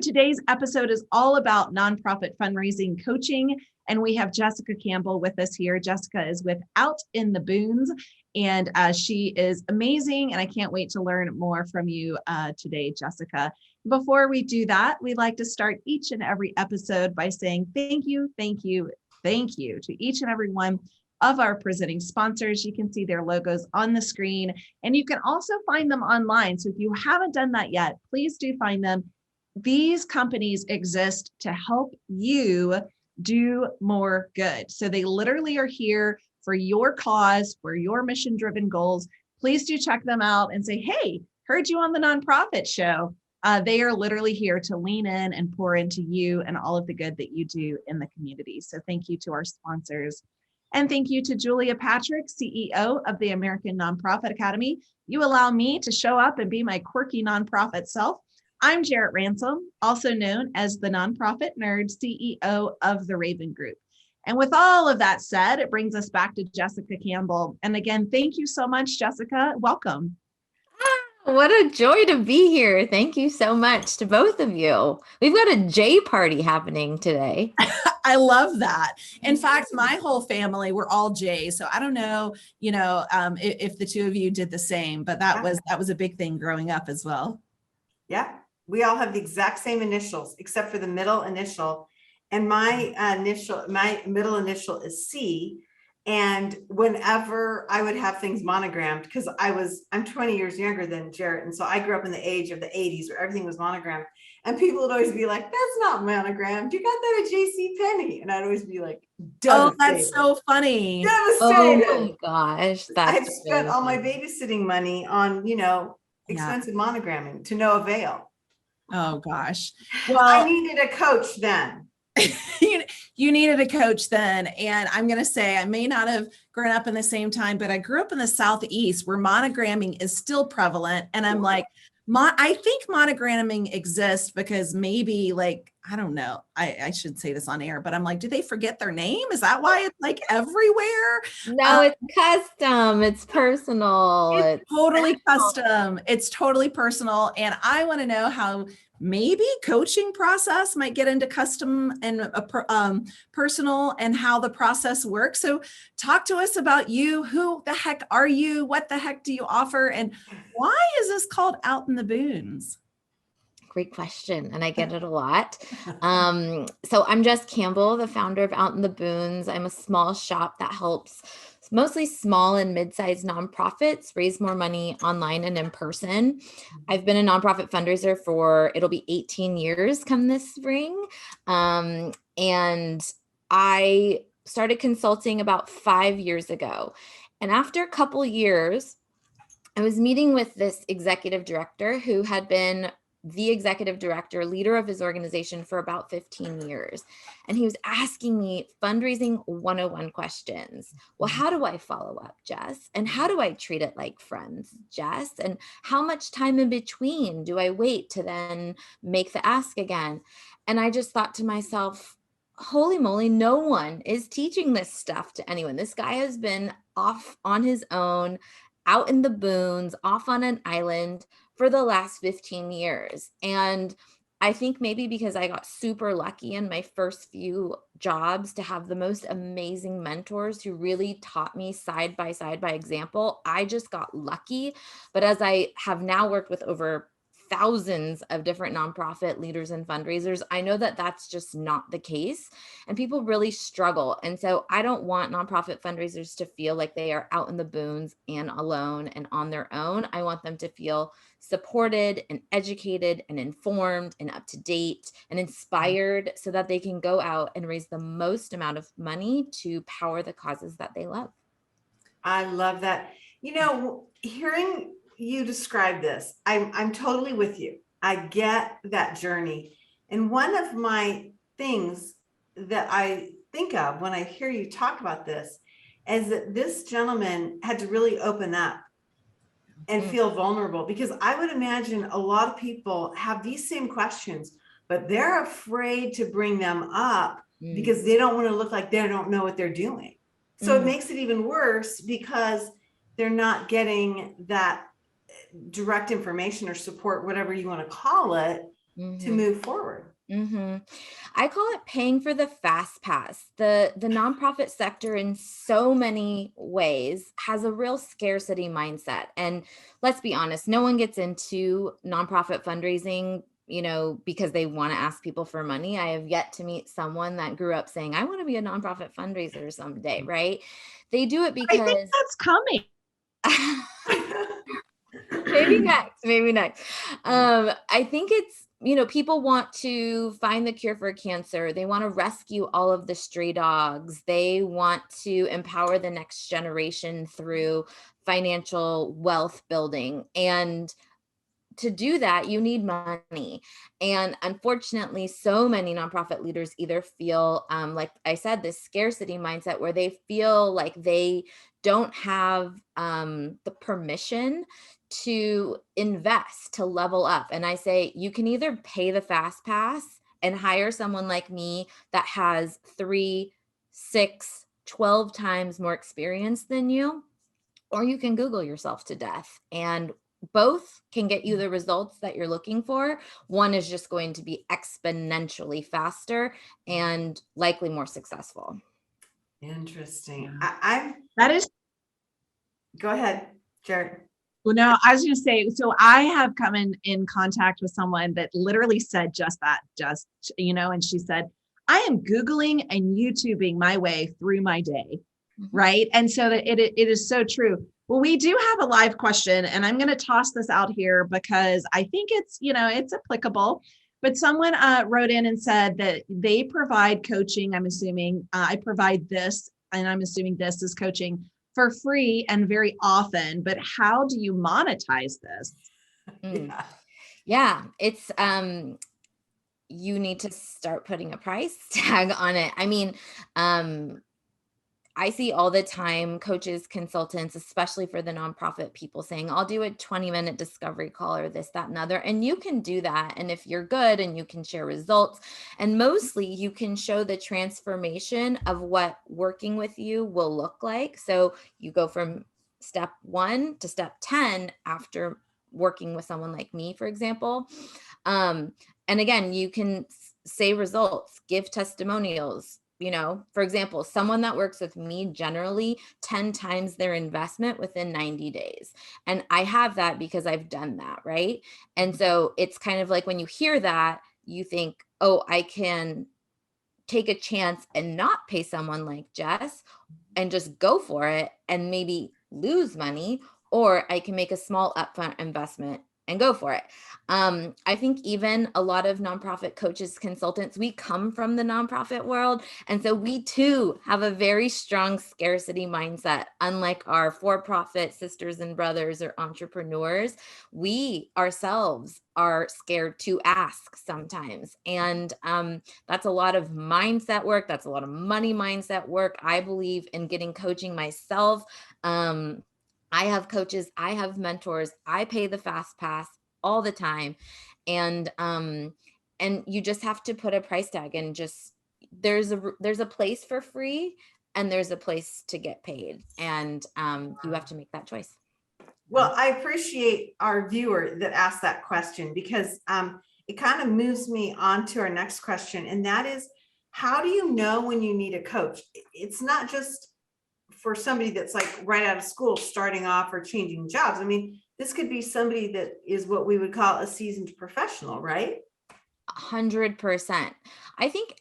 today's episode is all about nonprofit fundraising coaching, and we have Jessica Campbell with us here. Jessica is with Out in the Boons, and she is amazing, and I can't wait to learn more from you today, Jessica. Before we do that, we like to start each and every episode by saying thank you, thank you, thank you to each and every one of our presenting sponsors. You can see their logos on the screen, and you can also find them online. So if you haven't done that yet, please do find them. These companies exist to help you do more good. So they literally are here for your cause, for your mission-driven goals. Please do check them out and say, hey, heard you on the nonprofit show. They are literally here to lean in and pour into you and all of the good that you do in the community. So thank you to our sponsors. And thank you to Julia Patrick, CEO of the American Nonprofit Academy. You allow me to show up and be my quirky nonprofit self. I'm Jarrett Ransom, also known as the Nonprofit Nerd, CEO of the Raven Group. And with all of that said, it brings us back to Jessica Campbell. And again, thank you so much, Jessica. Welcome. What a joy to be here. Thank you so much to both of you. We've got a J party happening today. I love that. In fact, my whole family, we're all J's. So I don't know, if the two of you did the same, but that was a big thing growing up as well. Yeah. We all have the exact same initials, except for the middle initial. And my middle initial is C. And whenever I would have things monogrammed, because I'm 20 years younger than Jarrett. And so I grew up in the age of the 80s where everything was monogrammed. And people would always be like, that's not monogrammed. You got that at JCPenney. And I'd always be like, oh, that's so funny. Devastated. Oh my gosh. I've spent all my babysitting money on, expensive monogramming to no avail. Oh gosh. Well, I needed a coach then. You needed a coach then. And I'm going to say, I may not have grown up in the same time, but I grew up in the Southeast where monogramming is still prevalent. And I'm like, I think monogramming exists because maybe I don't know, I should say this on air, but I'm like, do they forget their name? Is that why it's everywhere? No, it's custom. It's personal. It's totally custom. It's totally personal. And I want to know how maybe coaching process might get into custom and personal and how the process works. So talk to us about you. Who the heck are you? What the heck do you offer? And why is this called Out in the Boons? Great question. And I get it a lot. So I'm Jess Campbell, the founder of Out in the Boons. I'm a small shop that helps mostly small and mid-sized nonprofits raise more money online and in person. I've been a nonprofit fundraiser it'll be 18 years come this spring. And I started consulting about 5 years ago. And after a couple years, I was meeting with this executive director who had been the executive director, leader of his organization for about 15 years. And he was asking me fundraising 101 questions. Well, how do I follow up, Jess? And how do I treat it like friends, Jess? And how much time in between do I wait to then make the ask again? And I just thought to myself, holy moly, no one is teaching this stuff to anyone. This guy has been off on his own, out in the boons, off on an island for the last 15 years. And I think maybe because I got super lucky in my first few jobs to have the most amazing mentors who really taught me side by example, I just got lucky. But as I have now worked with over thousands of different nonprofit leaders and fundraisers, I know that that's just not the case. And people really struggle. And so I don't want nonprofit fundraisers to feel like they are out in the boons and alone and on their own. I want them to feel supported and educated and informed and up to date and inspired so that they can go out and raise the most amount of money to power the causes that they love. I love that. Hearing you describe this, I'm totally with you. I get that journey. And one of my things that I think of when I hear you talk about this is that this gentleman had to really open up and feel vulnerable, because I would imagine a lot of people have these same questions, but they're afraid to bring them up because they don't want to look like they don't know what they're doing. So it makes it even worse because they're not getting that direct information or support, whatever you want to call it, to move forward. I call it paying for the fast pass. The nonprofit sector in so many ways has a real scarcity mindset. And let's be honest, no one gets into nonprofit fundraising, because they want to ask people for money. I have yet to meet someone that grew up saying, I want to be a nonprofit fundraiser someday, right? They do it because I think that's coming. Maybe next. I think it's, people want to find the cure for cancer. They want to rescue all of the stray dogs. They want to empower the next generation through financial wealth building. And to do that, you need money. And unfortunately, so many nonprofit leaders either feel, like I said, this scarcity mindset where they feel like they don't have the permission to invest, to level up. And I say, you can either pay the fast pass and hire someone like me that has 3, 6, 12 times more experience than you, or you can Google yourself to death. And both can get you the results that you're looking for. One is just going to be exponentially faster and likely more successful. Interesting. That is. Go ahead, Jared. Well, no, I was going to say, so I have come in contact with someone that literally said just that, and she said, I am Googling and YouTubing my way through my day. Right. And so that it is so true. Well, we do have a live question, and I'm going to toss this out here because I think it's applicable. But someone wrote in and said that they provide coaching. I'm assuming I provide this, and I'm assuming this is coaching for free and very often. But how do you monetize this? Yeah, it's you need to start putting a price tag on it. I mean, I see all the time coaches, consultants, especially for the nonprofit people saying, I'll do a 20-minute discovery call or this, that, and other. And you can do that. And if you're good and you can share results, and mostly you can show the transformation of what working with you will look like. So you go from step 1 to step 10 after working with someone like me, for example. And again, you can say results, give testimonials. For example, someone that works with me generally 10 times their investment within 90 days. And I have that because I've done that, right? And so it's kind of like when you hear that, you think, oh, I can take a chance and not pay someone like Jess and just go for it and maybe lose money, or I can make a small upfront investment and go for it. I think even a lot of nonprofit coaches, consultants, we come from the nonprofit world. And so we too have a very strong scarcity mindset. Unlike our for-profit sisters and brothers or entrepreneurs, we ourselves are scared to ask sometimes. And that's a lot of mindset work. That's a lot of money mindset work. I believe in getting coaching myself. I have coaches, I have mentors, I pay the fast pass all the time. And you just have to put a price tag, and just, there's a place for free and there's a place to get paid. And you have to make that choice. Well, I appreciate our viewer that asked that question, because it kind of moves me on to our next question. And that is, how do you know when you need a coach? It's not just for somebody that's like right out of school, starting off or changing jobs. I mean, this could be somebody that is what we would call a seasoned professional, right? 100%. I think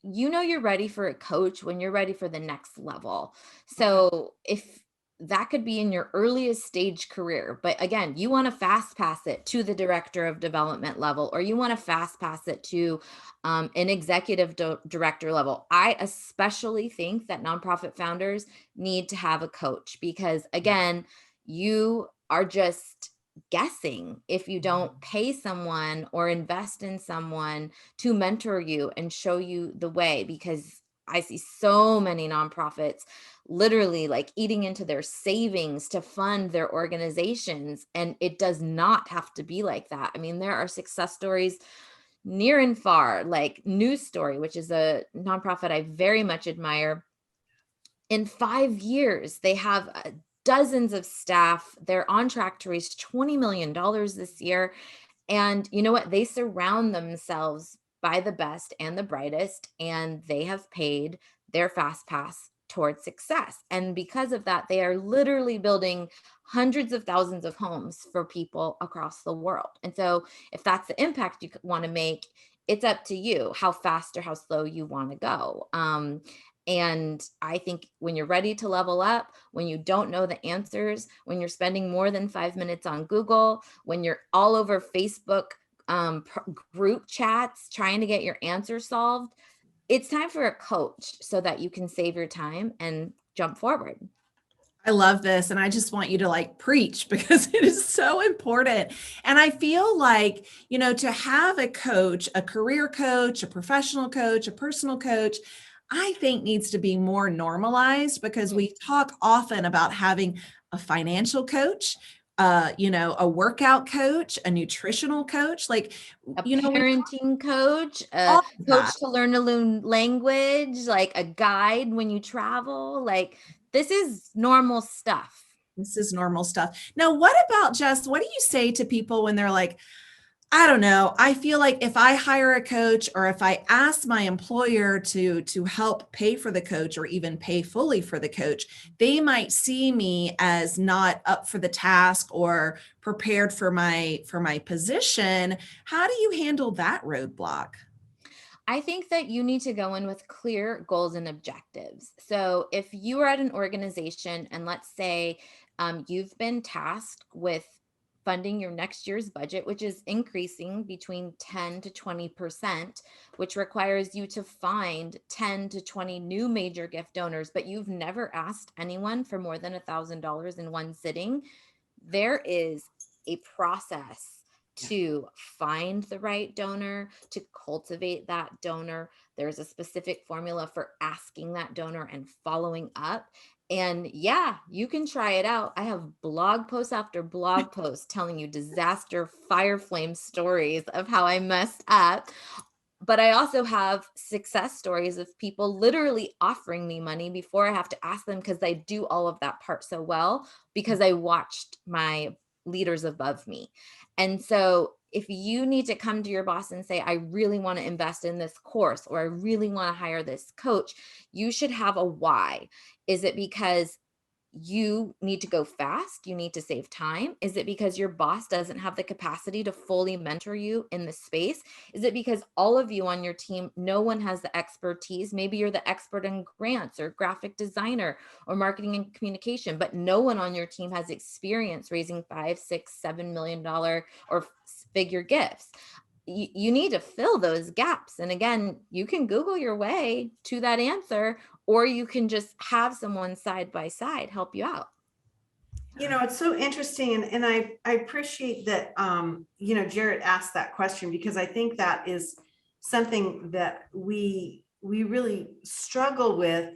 you're ready for a coach when you're ready for the next level. So if that could be in your earliest stage career, but again, you want to fast pass it to the director of development level, or you want to fast pass it to an executive director level. I especially think that nonprofit founders need to have a coach, because again, you are just guessing if you don't pay someone or invest in someone to mentor you and show you the way. Because I see so many nonprofits literally like eating into their savings to fund their organizations. And it does not have to be like that. I mean, there are success stories near and far, like News Story, which is a nonprofit I very much admire. In 5 years, they have dozens of staff. They're on track to raise $20 million this year. And you know what? They surround themselves by the best and the brightest, and they have paid their fast pass towards success. And because of that, they are literally building hundreds of thousands of homes for people across the world. And so if that's the impact you want to make, it's up to you how fast or how slow you want to go. And I think when you're ready to level up, when you don't know the answers, when you're spending more than 5 minutes on Google, when you're all over Facebook group chats trying to get your answer solved, it's time for a coach so that you can save your time and jump forward. I love this. And I just want you to like preach because it is so important. And I feel like, to have a coach, a career coach, a professional coach, a personal coach, I think needs to be more normalized because we talk often about having a financial coach, a workout coach, a nutritional coach, like, a parenting coach, a coach to learn a new language, like a guide when you travel. Like, this is normal stuff. This is normal stuff. Now, what about Jess? What do you say to people when they're like, I don't know, I feel like if I hire a coach or if I ask my employer to help pay for the coach or even pay fully for the coach, they might see me as not up for the task or prepared for my position. How do you handle that roadblock? I think that you need to go in with clear goals and objectives. So if you are at an organization and let's say you've been tasked with funding your next year's budget, which is increasing between 10 to 20%, which requires you to find 10 to 20 new major gift donors, but you've never asked anyone for more than $1,000 in one sitting, there is a process to find the right donor, to cultivate that donor. There's a specific formula for asking that donor and following up. And yeah, you can try it out. I have blog post after blog post telling you disaster fire flame stories of how I messed up. But I also have success stories of people literally offering me money before I have to ask them because I do all of that part so well because I watched my leaders above me. And so if you need to come to your boss and say, I really want to invest in this course, or I really want to hire this coach, you should have a why. Is it because you need to go fast? You need to save time? Is it because your boss doesn't have the capacity to fully mentor you in the space? Is it because all of you on your team, no one has the expertise? Maybe you're the expert in grants or graphic designer or marketing and communication, but no one on your team has experience raising $5, $6, $7 million or figure gifts. You need to fill those gaps. And again, you can Google your way to that answer, or you can just have someone side by side help you out. It's so interesting. And I appreciate that, Jarrett asked that question because I think that is something that we really struggle with,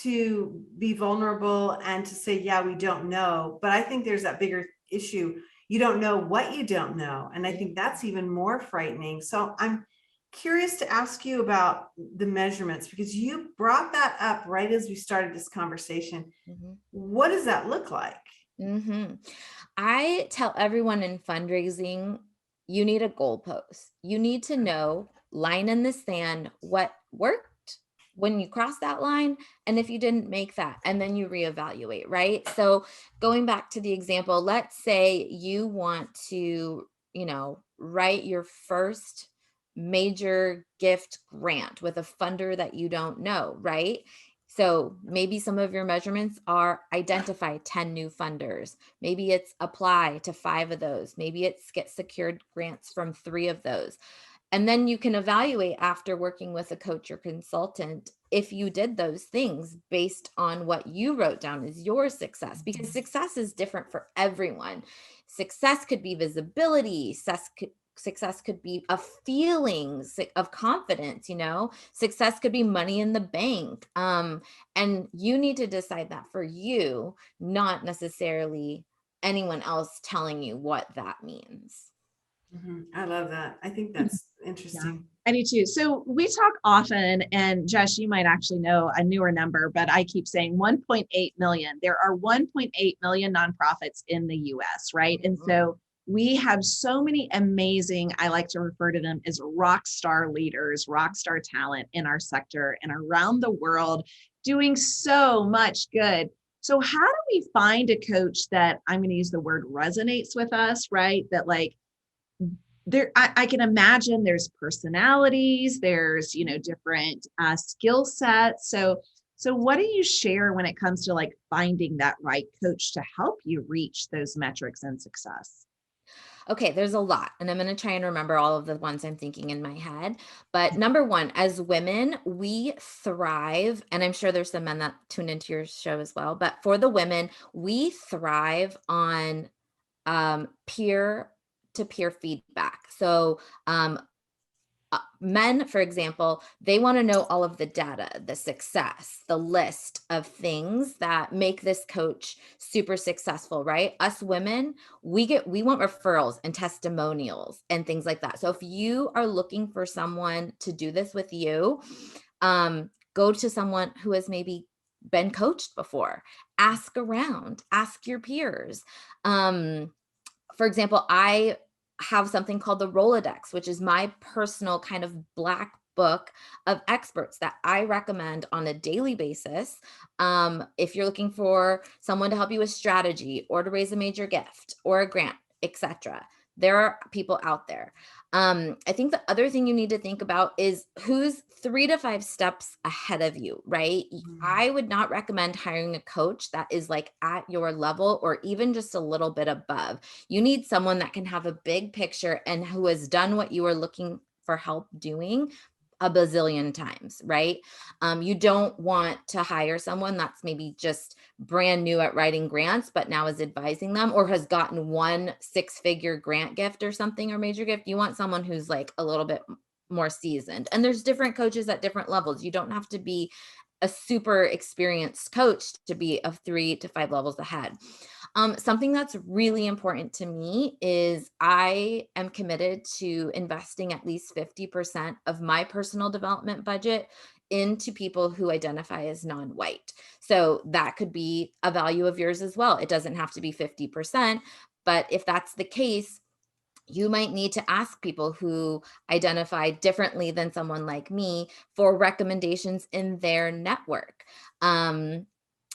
to be vulnerable and to say, yeah, we don't know. But I think there's that bigger issue. You don't know what you don't know. And I think that's even more frightening. So I'm curious to ask you about the measurements, because you brought that up right as we started this conversation. Mm-hmm. What does that look like? Mm-hmm. I tell everyone in fundraising, you need a goalpost. You need to know, line in the sand, what worked when you cross that line, and if you didn't make that, and then you reevaluate, right? So going back to the example, let's say you want to, write your first major gift grant with a funder that you don't know, right? So maybe some of your measurements are identify 10 new funders. Maybe it's apply to 5 of those. Maybe it's get secured grants from 3 of those. And then you can evaluate after working with a coach or consultant if you did those things based on what you wrote down as your success, because success is different for everyone. Success could be visibility. Success could be a feeling of confidence, success could be money in the bank. And you need to decide that for you, not necessarily anyone else telling you what that means. Mm-hmm. I love that. I think that's interesting. Yeah, I do too. So we talk often, and Jess, you might actually know a newer number, but I keep saying 1.8 million. There are 1.8 million nonprofits in the US, right? And so we have so many amazing, I like to refer to them as rock star leaders, rock star talent in our sector and around the world doing so much good. So how do we find a coach that, I'm going to use the word, resonates with us, right? That like there, I can imagine there's personalities, there's, different skill sets. So what do you share when it comes to like finding that right coach to help you reach those metrics and success? Okay, there's a lot, and I'm going to try and remember all of the ones I'm thinking in my head. But number one, as women, we thrive, and I'm sure there's some men that tune into your show as well. But for the women, we thrive on peer to peer feedback. So men, for example, they want to know all of the data, the success, the list of things that make this coach super successful, right? Us women, we want referrals and testimonials and things like that. So if you are looking for someone to do this with you, go to someone who has maybe been coached before. Ask around, ask your peers. For example, I have something called the Rolodex, which is my personal kind of black book of experts that I recommend on a daily basis. If you're looking for someone to help you with strategy or to raise a major gift or a grant, etc., there are people out there. I think the other thing you need to think about is who's 3 to 5 steps ahead of you, right? I would not recommend hiring a coach that is like at your level or even just a little bit above. You need someone that can have a big picture and who has done what you are looking for help doing a bazillion times, right? You don't want to hire someone that's maybe just brand new at writing grants, but now is advising them or has gotten one 6-figure grant gift or something or major gift. You want someone who's like a little bit more seasoned. And there's different coaches at different levels. You don't have to be a super experienced coach to be of 3 to 5 levels ahead. Something that's really important to me is I am committed to investing at least 50% of my personal development budget into people who identify as non-white. So that could be a value of yours as well. It doesn't have to be 50%, but if that's the case, you might need to ask people who identify differently than someone like me for recommendations in their network.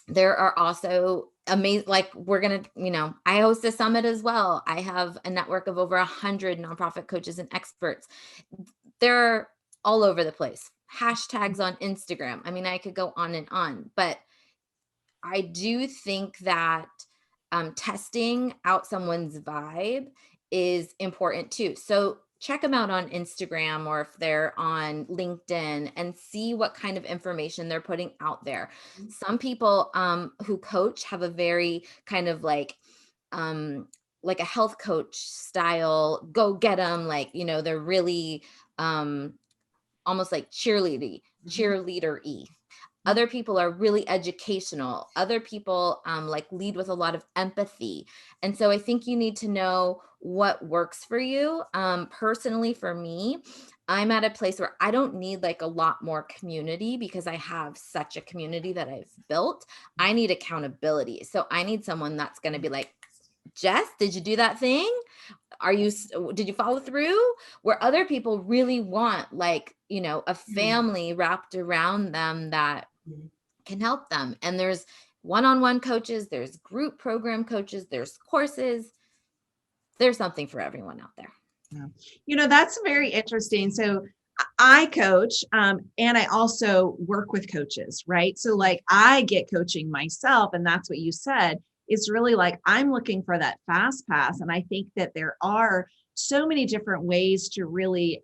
There are also amazing, like we're going to, I host a summit as well. I have a network of over 100 nonprofit coaches and experts. They're all over the place. Hashtags on Instagram. I mean, I could go on, but I do think that testing out someone's vibe is important too. So check them out on Instagram or if they're on LinkedIn and see what kind of information they're putting out there. Some people who coach have a very kind of like a health coach style, go get them, like, they're really almost like cheerleader-y. Other people are really educational. Other people like lead with a lot of empathy. And so I think you need to know what works for you. Personally, for me, I'm at a place where I don't need like a lot more community because I have such a community that I've built. I need accountability. So I need someone that's going to be like, Jess, did you do that thing? Did you follow through? Where other people really want like, a family wrapped around them that can help them. And there's one-on-one coaches, there's group program coaches, there's courses. There's something for everyone out there. Yeah. That's very interesting. So I coach and I also work with coaches, right? So like I get coaching myself, and that's what you said. It's really like I'm looking for that fast pass. And I think that there are so many different ways to really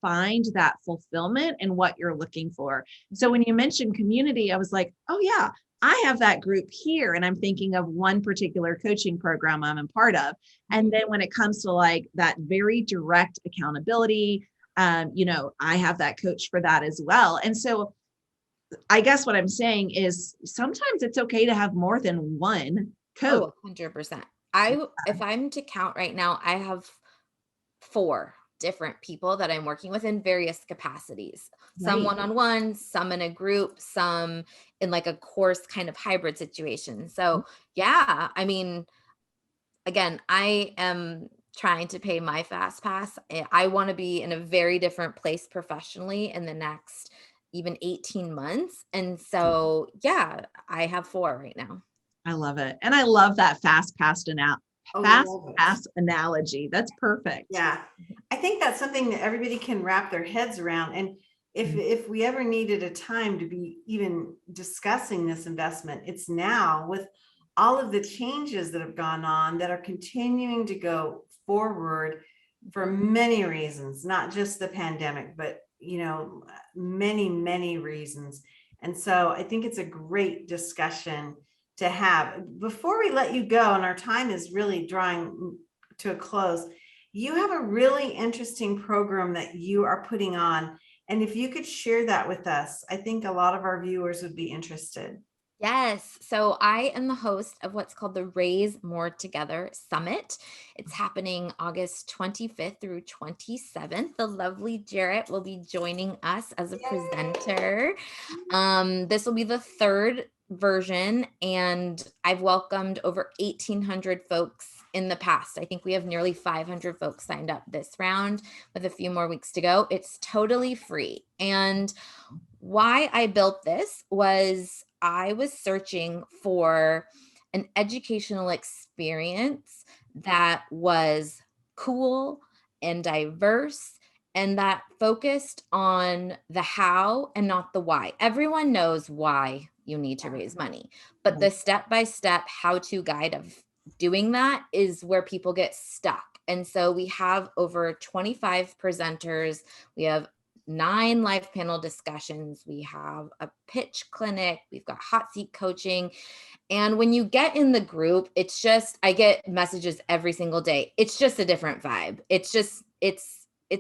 find that fulfillment in what you're looking for. So when you mentioned community, I was like, oh yeah, I have that group here. And I'm thinking of one particular coaching program I'm a part of. And then when it comes to like that very direct accountability, I have that coach for that as well. And so I guess what I'm saying is sometimes it's okay to have more than one coach. Oh, 100%. If I'm to count right now, I have 4 different people that I'm working with in various capacities. Some Right. one-on-one, some in a group, some in like a course kind of hybrid situation. So yeah, I mean, again, I am trying to pay my fast pass. I want to be in a very different place professionally in the next even 18 months. And so, yeah, I have 4 right now. I love it. And I love that fast pass love it. analogy. That's perfect. Yeah. I think that's something that everybody can wrap their heads around. And if we ever needed a time to be even discussing this investment, it's now, with all of the changes that have gone on that are continuing to go forward for many reasons, not just the pandemic, but many, many reasons. And so I think it's a great discussion to have. Before we let you go, and our time is really drawing to a close, you have a really interesting program that you are putting on. And if you could share that with us, I think a lot of our viewers would be interested. Yes. So I am the host of what's called the Raise More Together Summit. It's happening August 25th through 27th. The lovely Jarrett will be joining us as a presenter. This will be the 3rd version, and I've welcomed over 1,800 folks in the past. I think we have nearly 500 folks signed up this round with a few more weeks to go. It's totally free. And why I built this was I was searching for an educational experience that was cool and diverse and that focused on the how and not the why. Everyone knows why you need to raise money, but the step-by-step how-to guide of doing that is where people get stuck. And so we have over 25 presenters. We have 9 live panel discussions. We have a pitch clinic. We've got hot seat coaching. And when you get in the group, it's just, I get messages every single day. It's just a different vibe. It's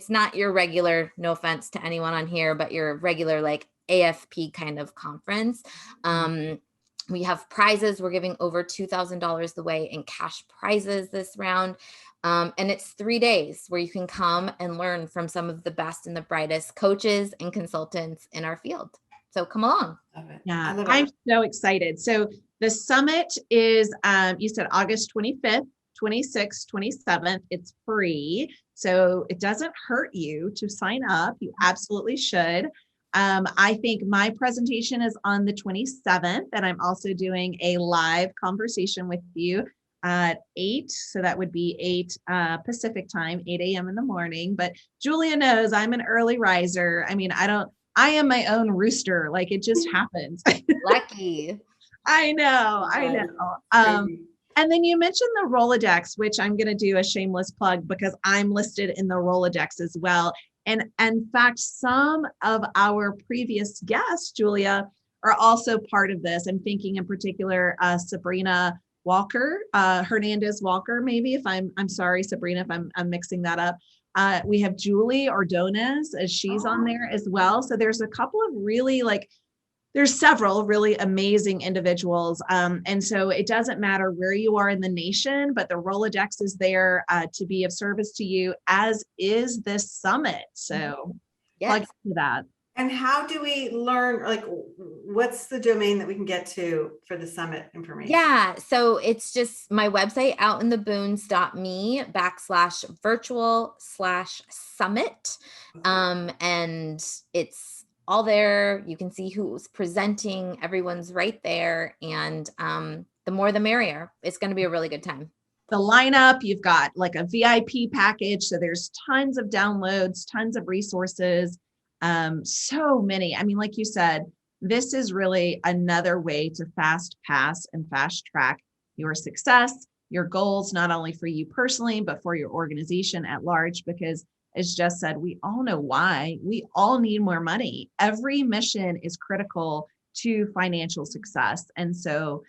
not your regular, no offense to anyone on here, but your regular like AFP kind of conference. We have prizes. We're giving over $2,000 away in cash prizes this round. And it's 3 days where you can come and learn from some of the best and the brightest coaches and consultants in our field. So come along. Yeah, I'm so excited. So the summit is, you said August 25th, 26th, 27th. It's free. So it doesn't hurt you to sign up. You absolutely should. I think my presentation is on the 27th, and I'm also doing a live conversation with you at 8. So that would be 8 Pacific time, 8 a.m. in the morning. But Julia knows I'm an early riser. I mean, I am my own rooster. Like it just happens. Lucky. I know. And then you mentioned the Rolodex, which I'm going to do a shameless plug because I'm listed in the Rolodex as well. And in fact, some of our previous guests, Julia, are also part of this. I'm thinking in particular, Sabrina Walker, Hernandez Walker, maybe, if I'm sorry, Sabrina, if I'm mixing that up. We have Julie Ordonez, as she's on there as well. So there's a couple of really there's several really amazing individuals. And so it doesn't matter where you are in the nation, but the Rolodex is there to be of service to you, as is this summit. So plug to that. And how do we learn, what's the domain that we can get to for the summit information? Yeah. So it's just my website, outintheboons.me/virtual/summit. And it's all there. You can see who's presenting. Everyone's right there. And the more the merrier. It's going to be a really good time. The lineup, you've got like a VIP package. So there's tons of downloads, tons of resources. So many. I mean, like you said, this is really another way to fast pass and fast track your success, your goals, not only for you personally, but for your organization at large, because as Jess said, we all know why. We all need more money. Every mission is critical to financial success. And so,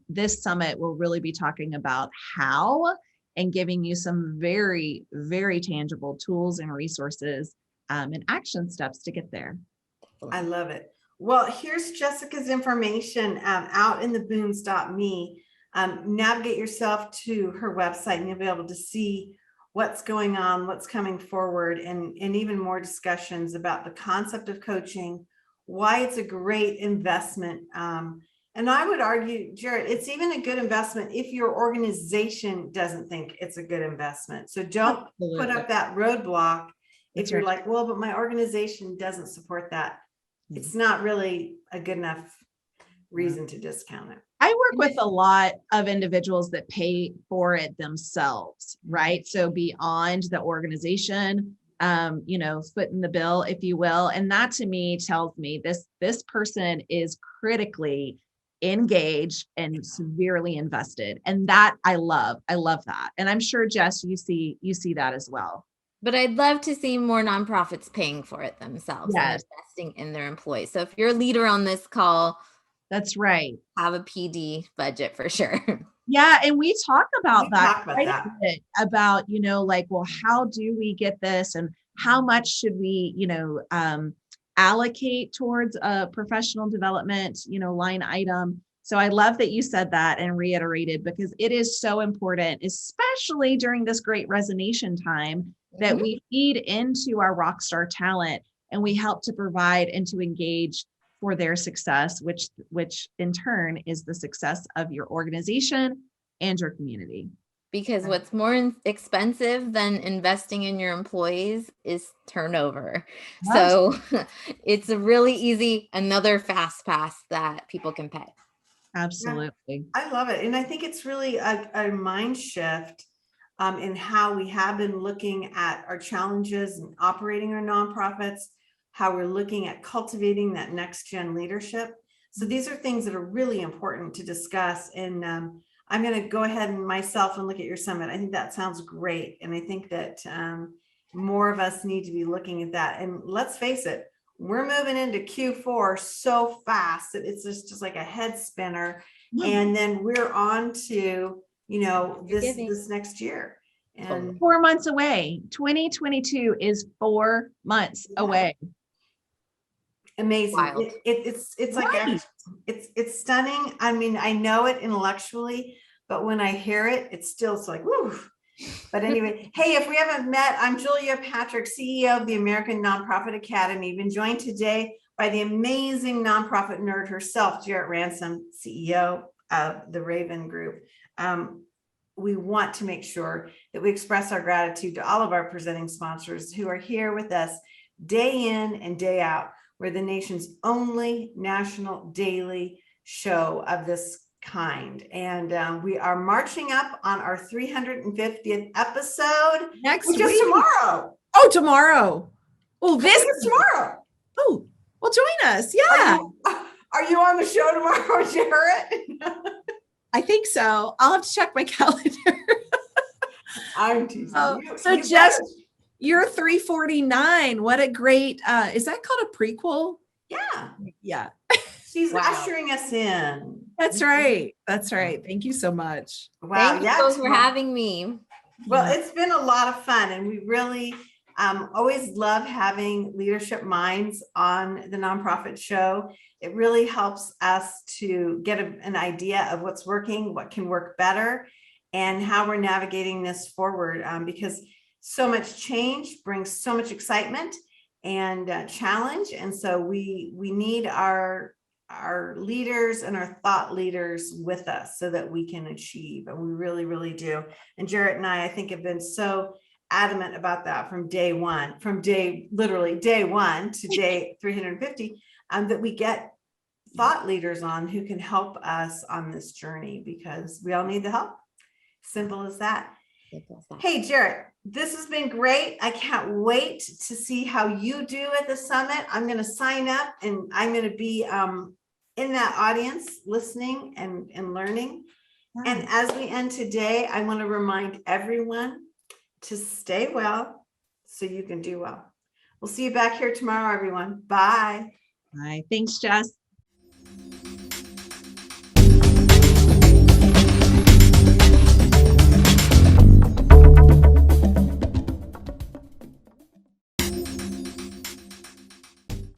this summit will really be talking about how and giving you some very, very tangible tools and resources and action steps to get there. I love it. Well, here's Jessica's information, outintheboons.me. Navigate yourself to her website and you'll be able to see what's going on, what's coming forward, and even more discussions about the concept of coaching, why it's a great investment, And I would argue, Jared, it's even a good investment if your organization doesn't think it's a good investment. So don't put up that roadblock if you're like, well, but my organization doesn't support that. It's not really a good enough reason to discount it. I work with a lot of individuals that pay for it themselves, right? So beyond the organization, foot in the bill, if you will. And that to me tells me this person is critically engaged and severely invested. And that I love that. And I'm sure, Jess, you see that as well. But I'd love to see more nonprofits paying for it themselves and investing in their employees. So if you're a leader on this call, that's right. Have a PD budget for sure. Yeah. And we talk about that, about, well, how do we get this and how much should we, allocate towards a professional development, line item. So I love that you said that and reiterated, because it is so important, especially during this great resignation time, that we feed into our rockstar talent and we help to provide and to engage for their success, which in turn is the success of your organization and your community. Because what's more expensive than investing in your employees is turnover. Yes. So it's a really easy, another fast pass that people can pay. Absolutely. Yeah, I love it. And I think it's really a mind shift in how we have been looking at our challenges and operating our nonprofits, how we're looking at cultivating that next gen leadership. So these are things that are really important to discuss. And I'm going to go ahead and myself and look at your summit. I think that sounds great. And I think that more of us need to be looking at that. And let's face it, we're moving into Q4 so fast that it's just like a head spinner. And then we're on to, this next year. And 4 months away. 2022 is 4 months away. Amazing. It's like, it's stunning. I mean, I know it intellectually, but when I hear it, it's like, woo. But anyway, hey, if we haven't met, I'm Julia Patrick, CEO of the American Nonprofit Academy. Been joined today by the amazing nonprofit nerd herself, Jarrett Ransom, CEO of the Raven Group. We want to make sure that we express our gratitude to all of our presenting sponsors who are here with us day in and day out. We're the nation's only national daily show of this kind. And we are marching up on our 350th episode next week. Tomorrow. Oh, tomorrow. Oh, this is tomorrow. Oh, well, join us. Yeah. Are you on the show tomorrow, Jarrett? I think so. I'll have to check my calendar. I'm teasing you. So just you're 349. What a great, is that called a prequel? Yeah. She's ushering us in. That's right. Thank you so much. Wow. Thank you for having me. Well, it's been a lot of fun, and we really always love having leadership minds on the nonprofit show. It really helps us to get an idea of what's working, what can work better, and how we're navigating this forward, because so much change brings so much excitement and challenge. And so we need our leaders and our thought leaders with us so that we can achieve. And we really, really do. And Jarrett and I think have been so adamant about that from literally day one to day 350, that we get thought leaders on who can help us on this journey, because we all need the help. Simple as that. Hey, Jarrett, this has been great. I can't wait to see how you do at the summit. I'm going to sign up, and I'm going to be in that audience listening and learning. And as we end today, I want to remind everyone to stay well so you can do well. We'll see you back here tomorrow, everyone. Bye. Bye. Thanks, Jess.